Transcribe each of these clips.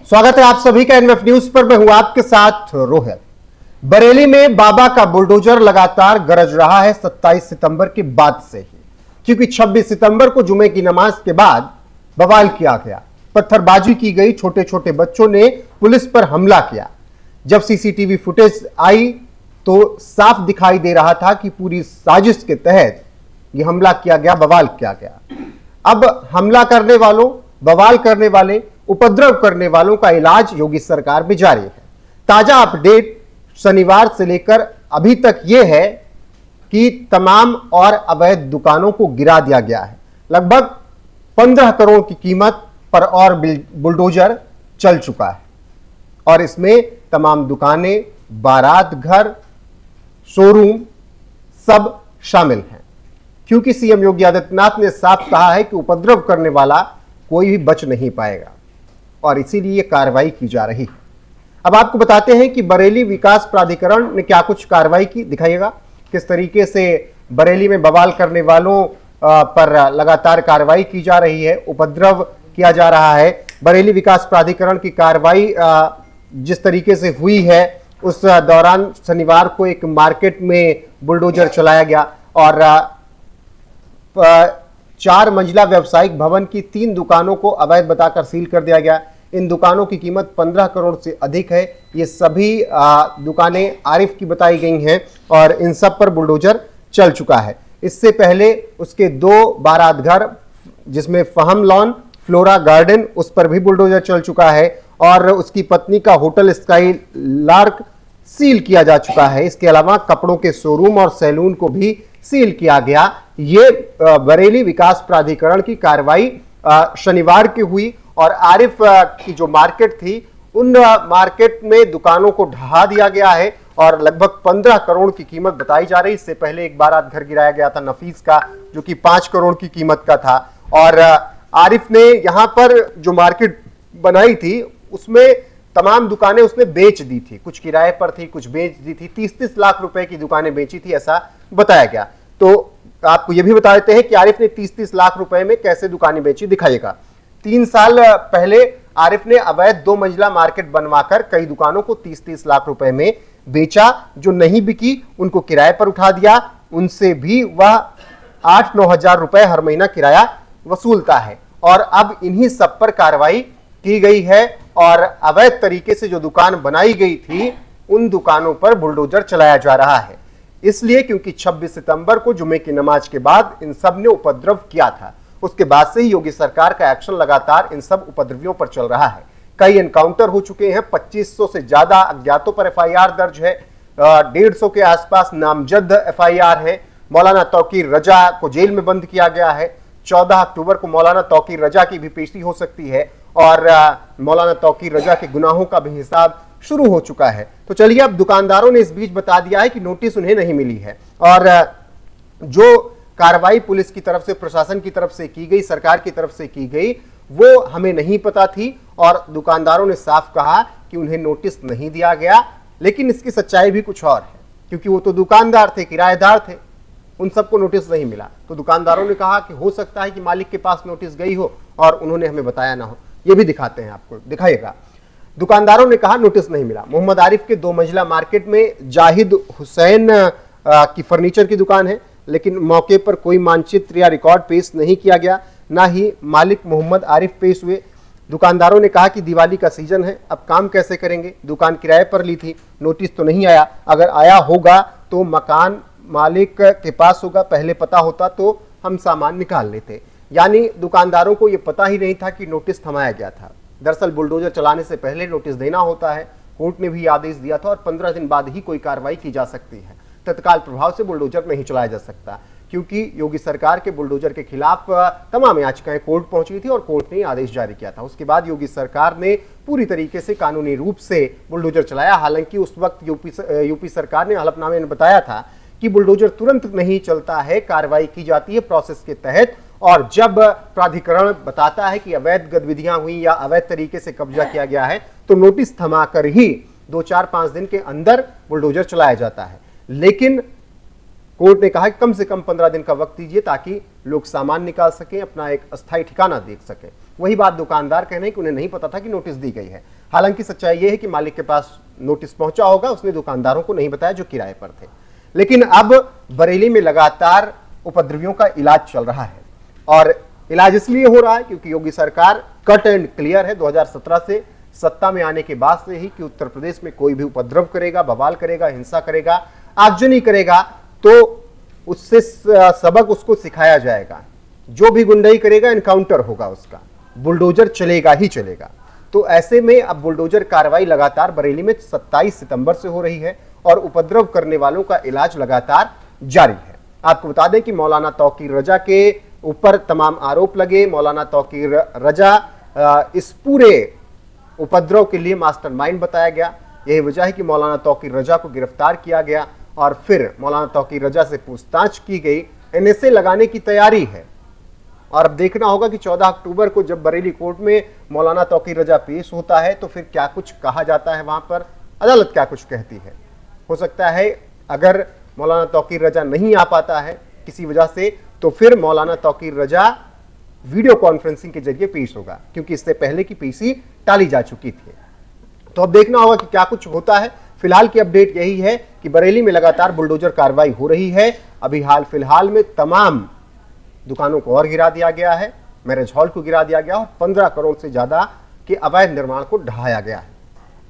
स्वागत है आप सभी का एनएफ न्यूज पर। मैं हूं आपके साथ रोहित। बरेली में बाबा का बुलडोजर लगातार गरज रहा है 27 सितंबर के बाद से ही, क्योंकि 26 सितंबर को जुमे की नमाज के बाद बवाल किया गया, पत्थरबाजी की गई, छोटे छोटे बच्चों ने पुलिस पर हमला किया। जब सीसीटीवी फुटेज आई तो साफ दिखाई दे रहा था कि पूरी साजिश के तहत यह हमला किया गया, बवाल किया गया। अब हमला करने वालों, बवाल करने वाले, उपद्रव करने वालों का इलाज योगी सरकार में जारी है। ताजा अपडेट शनिवार से लेकर अभी तक यह है कि तमाम और अवैध दुकानों को गिरा दिया गया है। लगभग 15 करोड़ की कीमत पर और बुलडोजर चल चुका है और इसमें तमाम दुकानें, बारात घर, शोरूम सब शामिल हैं, क्योंकि सीएम योगी आदित्यनाथ ने साफ कहा है कि उपद्रव करने वाला कोई भी बच नहीं पाएगा और इसीलिए कार्रवाई की जा रही है। अब आपको बताते हैं कि बरेली विकास प्राधिकरण ने क्या कुछ कार्रवाई की, दिखाइएगा किस तरीके से बरेली में बवाल करने वालों पर लगातार कार्रवाई की जा रही है, उपद्रव किया जा रहा है। बरेली विकास प्राधिकरण की कार्रवाई जिस तरीके से हुई है, उस दौरान शनिवार को एक मार्केट में बुलडोजर चलाया गया और 4 मंजिला व्यावसायिक भवन की 3 दुकानों को अवैध बताकर सील कर दिया गया। इन दुकानों की कीमत 15 करोड़ से अधिक है। ये सभी दुकानें आरिफ की बताई गई हैं और इन सब पर बुलडोजर चल चुका है। इससे पहले उसके 2 बारात घर, जिसमें फहम लॉन, फ्लोरा गार्डन, उस पर भी बुलडोजर चल चुका है और उसकी पत्नी का होटल स्काई लार्क सील किया जा चुका है। इसके अलावा कपड़ों के शोरूम और सैलून को भी सील किया गया। ये बरेली विकास प्राधिकरण की कार्रवाई शनिवार की हुई और आरिफ की जो मार्केट थी, उन मार्केट में दुकानों को ढहा दिया गया है और लगभग 15 करोड़ की कीमत बताई जा रही। इससे पहले एक बारात घर गिराया गया था नफीस का, जो कि 5 करोड़ की कीमत का था और आरिफ ने यहां पर जो मार्केट बनाई थी उसमें तमाम दुकानें उसने बेच दी थी, कुछ किराए पर थी, कुछ बेच दी थी। 30-30 लाख रुपए की दुकानें बेची थी, ऐसा बताया गया। तो आपको यह भी बता देते हैं कि आरिफ ने 30-30 लाख रुपए में कैसे दुकानें बेची, दिखाइएगा। 3 साल पहले आरिफ ने अवैध 2 मंजिला मार्केट बनवाकर कई दुकानों को 30-30 लाख रुपए में बेचा। जो नहीं बिकी उनको किराए पर उठा दिया, उनसे भी वह 8-9 हजार रुपए हर महीना किराया वसूलता है और अब इन्हीं सब पर कार्रवाई की गई है और अवैध तरीके से जो दुकान बनाई गई थी उन दुकानों पर बुलडोजर चलाया जा रहा है। इसलिए क्योंकि 26 सितंबर को जुमे की नमाज के बाद इन सब ने उपद्रव किया था, उसके बाद से ही योगी सरकार का एक्शन लगातार इन सब उपद्रवियों पर चल रहा है। कई एनकाउंटर हो चुके हैं, 2500 से ज्यादा अज्ञातों पर एफआईआर दर्ज है, 150 के आसपास नामजद एफआईआर है। मौलाना तौकीर रजा को जेल में बंद किया गया है। 14 अक्टूबर को मौलाना तौकीर रजा की भी पेशी हो सकती है और मौलाना तौकीर रजा के गुनाहों का भी हिसाब शुरू हो चुका है। तो चलिए, अब दुकानदारों ने इस बीच बता दिया है कि नोटिस उन्हें नहीं मिली है और जो कार्रवाई पुलिस की तरफ से, प्रशासन की तरफ से की गई, सरकार की तरफ से की गई, वो हमें नहीं पता थी और दुकानदारों ने साफ कहा कि उन्हें नोटिस नहीं दिया गया। लेकिन इसकी सच्चाई भी कुछ और है, क्योंकि वो तो दुकानदार थे, किराएदार थे, उन सबको नोटिस नहीं मिला। तो दुकानदारों ने कहा कि हो सकता है कि मालिक के पास नोटिस गई हो और उन्होंने हमें बताया ना हो। ये भी दिखाते हैं आपको, दिखाइएगा। दुकानदारों ने कहा नोटिस नहीं मिला। मोहम्मद आरिफ के 2 मंजिला मार्केट में जाहिद हुसैन की फर्नीचर की दुकान है, लेकिन मौके पर कोई मानचित्र या रिकॉर्ड पेश नहीं किया गया, ना ही मालिक मोहम्मद आरिफ पेश हुए। दुकानदारों ने कहा कि दिवाली का सीजन है, अब काम कैसे करेंगे, दुकान किराए पर ली थी, नोटिस तो नहीं आया। अगर आया होगा तो मकान मालिक के पास होगा, पहले पता होता तो हम सामान निकाल लेते। यानी दुकानदारों को यह पता ही नहीं था कि नोटिस थमाया गया था। दरअसल बुलडोजर चलाने से पहले नोटिस देना होता है, कोर्ट ने भी आदेश दिया था और 15 दिन बाद ही कोई कार्रवाई की जा सकती है। तत्काल प्रभाव से बुलडोजर नहीं चलाया जा सकता, क्योंकि योगी सरकार के बुलडोजर के खिलाफ तमाम याचिकाएं कोर्ट पहुंची थी और कोर्ट ने आदेश जारी किया था। उसके बाद योगी सरकार ने पूरी तरीके से कानूनी रूप से बुलडोजर चलाया। हालांकि उस वक्त यूपी सरकार ने हलफनामे में बताया था कि बुलडोजर तुरंत नहीं चलता है, कार्रवाई की जाती है प्रोसेस के तहत, और जब प्राधिकरण बताता है कि अवैध गतिविधियां हुई या अवैध तरीके से कब्जा किया गया है तो नोटिस थमाकर ही 2-4-5 दिन के अंदर बुलडोजर चलाया जाता है। लेकिन कोर्ट ने कहा कि कम से कम 15 दिन का वक्त दीजिए ताकि लोग सामान निकाल सकें, अपना एक अस्थायी ठिकाना देख सकें। वही बात दुकानदार कह रहे हैं कि उन्हें नहीं पता था कि नोटिस दी गई है। हालांकि सच्चाई यह है कि मालिक के पास नोटिस पहुंचा होगा, उसने दुकानदारों को नहीं बताया जो किराए पर थे। लेकिन अब बरेली में लगातार उपद्रवियों का इलाज चल रहा है, और इलाज इसलिए हो रहा है क्योंकि योगी सरकार कट एंड क्लियर है 2017 से सत्ता में आने के बाद से ही कि उत्तर प्रदेश में कोई भी उपद्रव करेगा, बवाल करेगा, हिंसा करेगा, आगजनी करेगा तो उससे सबक उसको सिखाया जाएगा। जो भी गुंडाई करेगा एनकाउंटर होगा, उसका बुलडोजर चलेगा ही चलेगा। तो ऐसे में अब बुलडोजर कार्रवाई लगातार बरेली में 27 सितंबर से हो रही है और उपद्रव करने वालों का इलाज लगातार जारी है। आपको बता दें कि मौलाना तौकीर रजा के ऊपर तमाम आरोप लगे। मौलाना तौकीर रजा इस पूरे उपद्रव के लिए मास्टरमाइंड बताया गया। यही वजह है कि मौलाना तौकीर रजा को गिरफ्तार किया गया और फिर मौलाना तौकीर रजा से पूछताछ की गई। एनएसए लगाने की तैयारी है और अब देखना होगा कि 14 अक्टूबर को जब बरेली कोर्ट में मौलाना तौकीर रजा पेश होता है तो फिर क्या कुछ कहा जाता है, वहां पर अदालत क्या कुछ कहती है। हो सकता है अगर मौलाना तौकीर रजा नहीं आ पाता है किसी वजह से तो फिर मौलाना तौकीर रजा वीडियो कॉन्फ्रेंसिंग के जरिए पेश होगा, क्योंकि इससे पहले की पेशी टाली जा चुकी थी। तो अब देखना होगा कि क्या कुछ होता है। फिलहाल की अपडेट यही है कि बरेली में लगातार बुलडोजर कार्रवाई हो रही है। अभी हाल फिलहाल में तमाम दुकानों को और गिरा दिया गया है, मैरिज हॉल को गिरा दिया गया और 15 करोड़ से ज्यादा के अवैध निर्माण को ढहाया गया है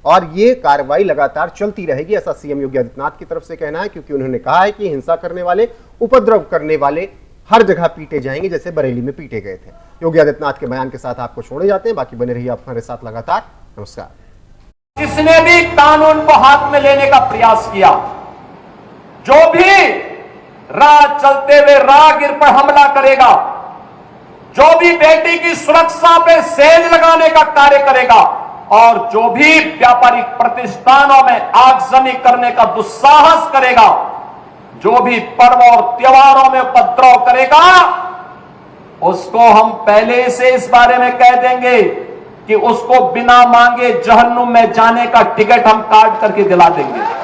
और ये कार्रवाई लगातार चलती रहेगी, ऐसा सीएम योगी आदित्यनाथ की तरफ से कहना है, क्योंकि उन्होंने कहा है कि हिंसा करने वाले, उपद्रव करने वाले हर जगह पीटे जाएंगे जैसे बरेली में पीटे गए थे। योगी आदित्यनाथ के बयान के साथ आपको छोड़े जाते हैं, बाकी बने रहिए आप हमारे साथ लगातार। नमस्कार। जिसने भी कानून को हाथ में लेने का प्रयास किया, जो भी राह चलते हुए राहगीर पर हमला करेगा, जो भी बेटी की सुरक्षा पे सेज लगाने का कार्य करेगा और जो भी व्यापारिक प्रतिष्ठानों में आगजनी करने का दुस्साहस करेगा, जो भी पर्व और त्योहारों में उपद्रव करेगा, उसको हम पहले से इस बारे में कह देंगे कि उसको बिना मांगे जहन्नुम में जाने का टिकट हम काट करके दिला देंगे।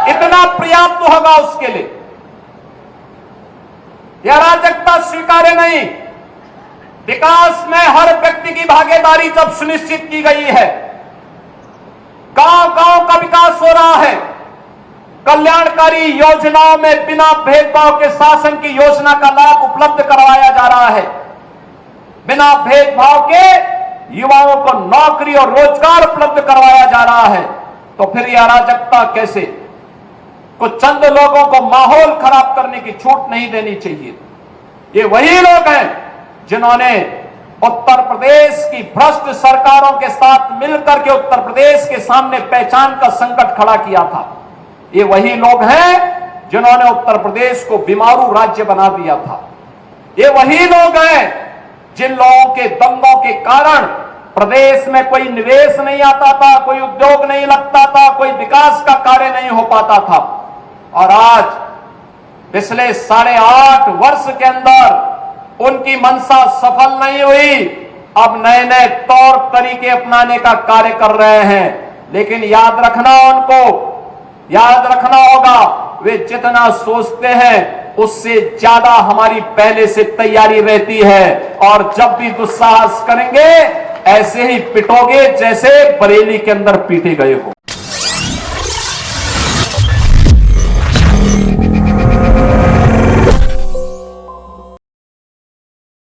इतना पर्याप्त होगा उसके लिए। यह अराजकता स्वीकार्य नहीं। विकास में हर व्यक्ति की भागीदारी जब सुनिश्चित की गई है, गांव गांव का विकास हो रहा है, कल्याणकारी योजनाओं में बिना भेदभाव के शासन की योजना का लाभ उपलब्ध करवाया जा रहा है, बिना भेदभाव के युवाओं को नौकरी और रोजगार उपलब्ध करवाया जा रहा है, तो फिर यह अराजकता कैसे? कुछ चंद लोगों को माहौल खराब करने की छूट नहीं देनी चाहिए। ये वही लोग हैं जिन्होंने उत्तर प्रदेश की भ्रष्ट सरकारों के साथ मिलकर के उत्तर प्रदेश के सामने पहचान का संकट खड़ा किया था। ये वही लोग हैं जिन्होंने उत्तर प्रदेश को बीमारू राज्य बना दिया था। ये वही लोग हैं जिन लोगों के दंगों के कारण प्रदेश में कोई निवेश नहीं आता था, कोई उद्योग नहीं लगता था, कोई विकास का कार्य नहीं हो पाता था। और आज पिछले 8.5 वर्ष के अंदर उनकी मंशा सफल नहीं हुई। अब नए नए तौर तरीके अपनाने का कार्य कर रहे हैं, लेकिन याद रखना होगा वे जितना सोचते हैं उससे ज्यादा हमारी पहले से तैयारी रहती है। और जब भी दुस्साहस करेंगे ऐसे ही पिटोगे जैसे बरेली के अंदर पीटे गए हो।